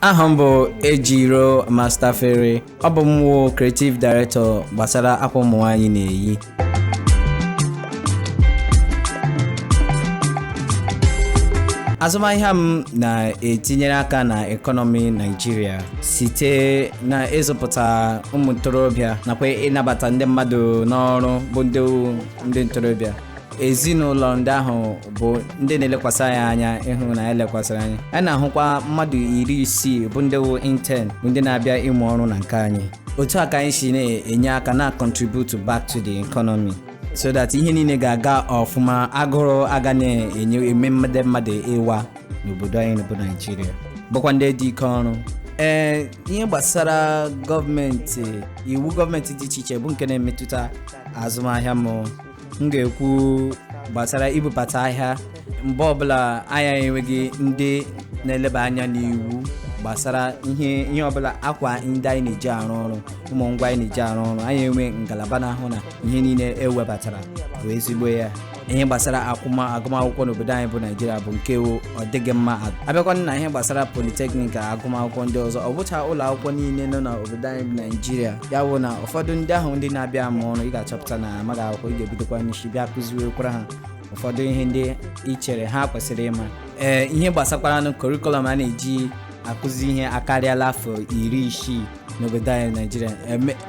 Aha m bụ Ejiro Mastafere. Ọ bụ m wụ Creative Director gbasara akwa ụmụ nwaanyị na-eyi. Azụmahịa m na-etinyere aka na ekọnọmi Nigeria site na ịzụpụta ụmụ ntorobịa nakwa ịnabata ndị mmadụ n'ọrụ bụ ndị ntorobịa. Ezinụlọ ndị ahụ bụ ndị na-elekwasị anyị anya ịhụ na elekwasịrị anyị. A na-ahụkwa mmadụ 60 bụ ndị intern bụ ndị na-abịa ịmụ ọrụ na nke anyị. Otu a ka anyị si na-enye aka na contribute back to the economy so that ihe niile ga-aga ọfụma, agụrụ aga na-enye eme mmadụ ịwa n'obodo anyị bụ Nigeria bụkwa ndị dị ike ọrụ. Ihe gbasara gọọmenti, iwu gọọmenti dị iche iche bụ nke na-emetụta azụmahịa m ga-ekwu gbasara ibubata ahịa. Mgbe ọbụla anyị enweghị ndị na-eleba anya n'iwu gbasara ihe ọbụla akwa ndị anyị na-eji arụ ọrụ, ụmụ ngwa anyị na-eji arụ ọrụ, anyị enwe ngalaba na-ahụ na ihe niile ewebatara bụ ezigbo ya. Ihe gbasara agụmakwụkwọ n'obodo anyị bụ Nigeria bụ nke ọ dịghị mma. Abịakwa na ihe gbasara polytechnic agụmakwụkwọ ndị ọzọ, ọ bụcha ụlọ akwụkwọ niile nọ n'obodo anyị bụ Nigeria. Ya bụ na ụfọdụ ndị ahụ ndị na-abịa amụ ọrụ, ị ga-achọpụta na amaghị akwụkwọ, ị ga-ebidokwa n'isi bịa kụziwekwara ha ụfọdụ ihe ndị ị chere ha kwesịrị ịma. Ihe gbasakwara curriculum a na-eji akụzi ihe akarịala afọ 60 n'obodo anyị Nigeria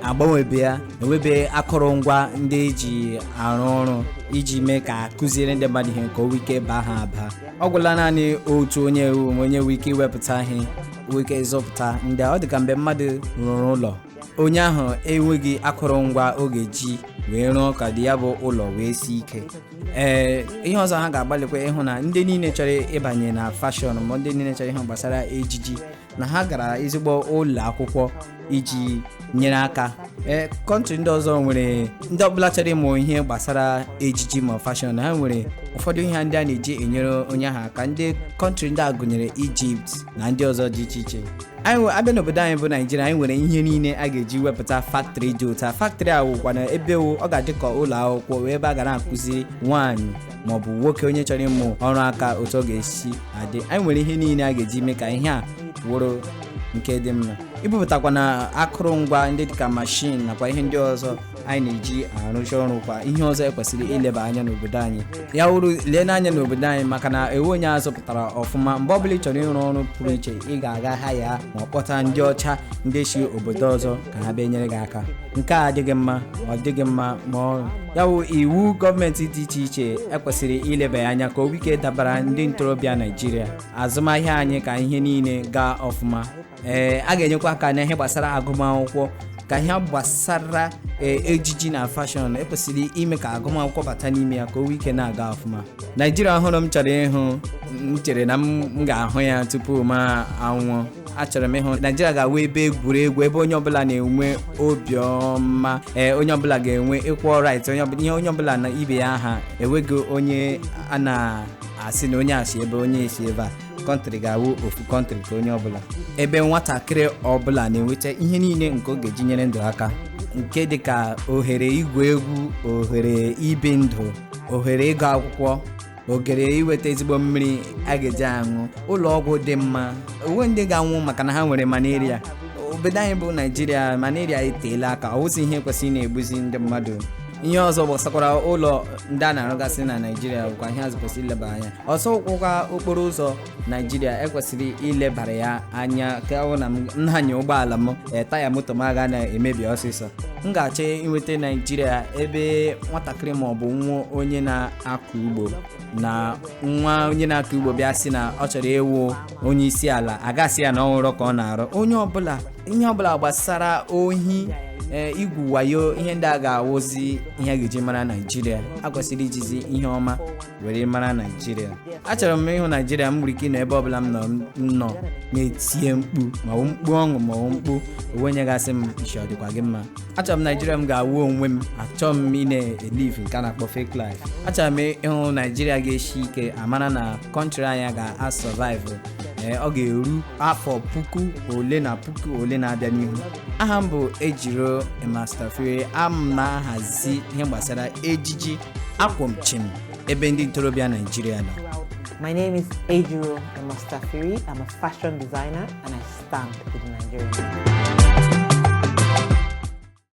agbanwebe ya, enwebe akụrụngwa ndị eji arụ ọrụ iji mee ka akụziere ndị mmadụ ihe nke ike baa ha aba. Ọ gwụla naanị otu onye nwee ike iwepụta ihe ike ịzọpụta ndị ọ dịka mgbe mmadụ rụrụ ụlọ, onye ahụ enweghị akụrụngwa ọ ga-eji wee rụọ ka dị ya bụ ụlọ wee sie ike. Ihe ọzọ ha ga-agbalịkwa ịhụ na ndị niile chọrọ ịbanye na fashion ma ndị niile chọrọ ihe gbasara ejiji na ha gara ezigbo ụlọ akwụkwọ iji nyere aka. Kọntrị ndị ọzọ nwere ndị ọbụla chọrọ ịmụ ihe gbasara ejiji ma fashion, ha nwere ụfọdụ ihe ndị a na-eji enyere onye ahụ aka. Ndị kọntrị ndị a gụnyere Egypt na ndị ọzọ dị iche iche. Abịa n'obodo anyị bụ Nigeria, anyị nwere ihe niile a ga-eji wepụta factory dị ụta. Factory a wụkwa na ebe ọ ga-adị ka ụlọ akwụkwọ wee ebe a ga na-akụzi nwaanyị maọbụ nwoke onye chọrọ ịmụ ọrụ aka otu ọ ga-esi adị. Anyị nwere ihe niile a ga-eji mee ka ihe a wụrụ nke dị mma. Ibupụtakwa na akụrụngwa ndị dịka mashin nakwa ihe ndị ọzọ anyị na-eji arụcha ọrụ kwa ihe ọzọ ekwesịrị ileba anya n'obodo anyị. Ya wụrụ lee n'anya n'obodo anyị, maka na ewu onye azụpụtara ọfụma. Mgbe ọbụla ị chọrọ ịrụ ọrụ pụrụ iche, ị ga-aga ha ya ma ọ kpọta ndị ọcha ndị si obodo ọzọ ka ha bịa nyere gị aka. Nke a adịghị mma, ọ dịghị mma ma ọ ya wụ iwu gọọmenti dị iche iche ekwesịrị ileba anya ka o ike dabara ndị ntorobịa Nigeria. Azụmahịa anyị ka ihe niile gaa ọfụma. A ga-enyekwa aka na ihe gbasara agụmakwụkwọ, ka ihe gbasara ejiji na fashion ekwesịrị ime ka agụmakwụkwọ bata n'ime ya ka o ike na-aga ọfụma. Nigeria ọhụrụ m chọrọ ịhụ, m chere na m ga-ahụ ya tupu m anwụọ. Achọrọ m ịhụ Nigeria ga-awụ ebe egwuregwu, ebe onye ọbụla na-enwe obiọma, onye ọbụla ga-enwe equal right, onye ọbụla na ibe ya aha, enweghị onye a na-asị na onye asị ebe onye esi ebe a. Kọntrị ga-awụ ofu kọntrị ka onye ọbụla, ebe nwatakịrị ọbụla na-enweta ihe niile nke ọ ga-eji nyere ndụ aka, nke dịka ohere igwu egwu, ohere ibi ndụ, ohere ịgụ akwụkwọ, ohere iweta ezigbo mmiri a ga-eji aṅụ, ụlọ ọgwụ dị mma. Onwe ndị ga-anwụ maka na ha nwere malaria. Obodo anyị bụ Nigeria, malaria eteela aka, ọ wụsị ihe kwesịrị na-egbuzi ndị mmadụ. Ihe ọzọ gbasakwara ụlọ ndị a na-arụgasị na Nigeria bụkwa ihe azụ kwesịrị ileba anya. Ọzọ kwụkwa okporo ụzọ Nigeria ekwesịrị ilebara ya anya ka ọ na nhanye ụgbọala m taya moto m aga na-emebi ọsịsọ. M ga-achọ inweta Nigeria ebe nwatakịrị maọbụ nwa onye na-akọ ugbo na nwa onye na-akọ ugbo bịa sị na ọ chọrọ ịwụ onye isi ala, agasị ya na ọhụrụ ka ọ na-arụ. Ihe ọbụla gbasara ohi, igwu wayo, ihe ndị a ga-awụzi ihe ga-eji mara Nigeria. A kwesịrị ijizi ihe ọma were mara Nigeria. Achọrọ m ịhụ Nigeria m nwere ike na ebe ọbụla m nọ na-etie mkpu ma ọ mkpu ọṅụ ma ọ mkpu onye gasị m isi ọ dịkwa gị mma. Achọrọ m Nigeria m ga-awụ onwe m. Achọrọ m ị na-elive nke a na-akpọ fake life. Achọrọ m ịhụ Nigeria ga-eshi ike, amara na kọntrị anyị ga-asurvive. Ọ ga-eru afọ puku ole na-abịa n'ihu. Aha m bụ Ejiro Mastafere. M na-ahazi ihe gbasara ejiji akwọmchim ebe ndị ntorobịa Nigeria nọ. My name is Ejiro Mastafere. I'm a fashion designer and I stand with the Nigerians.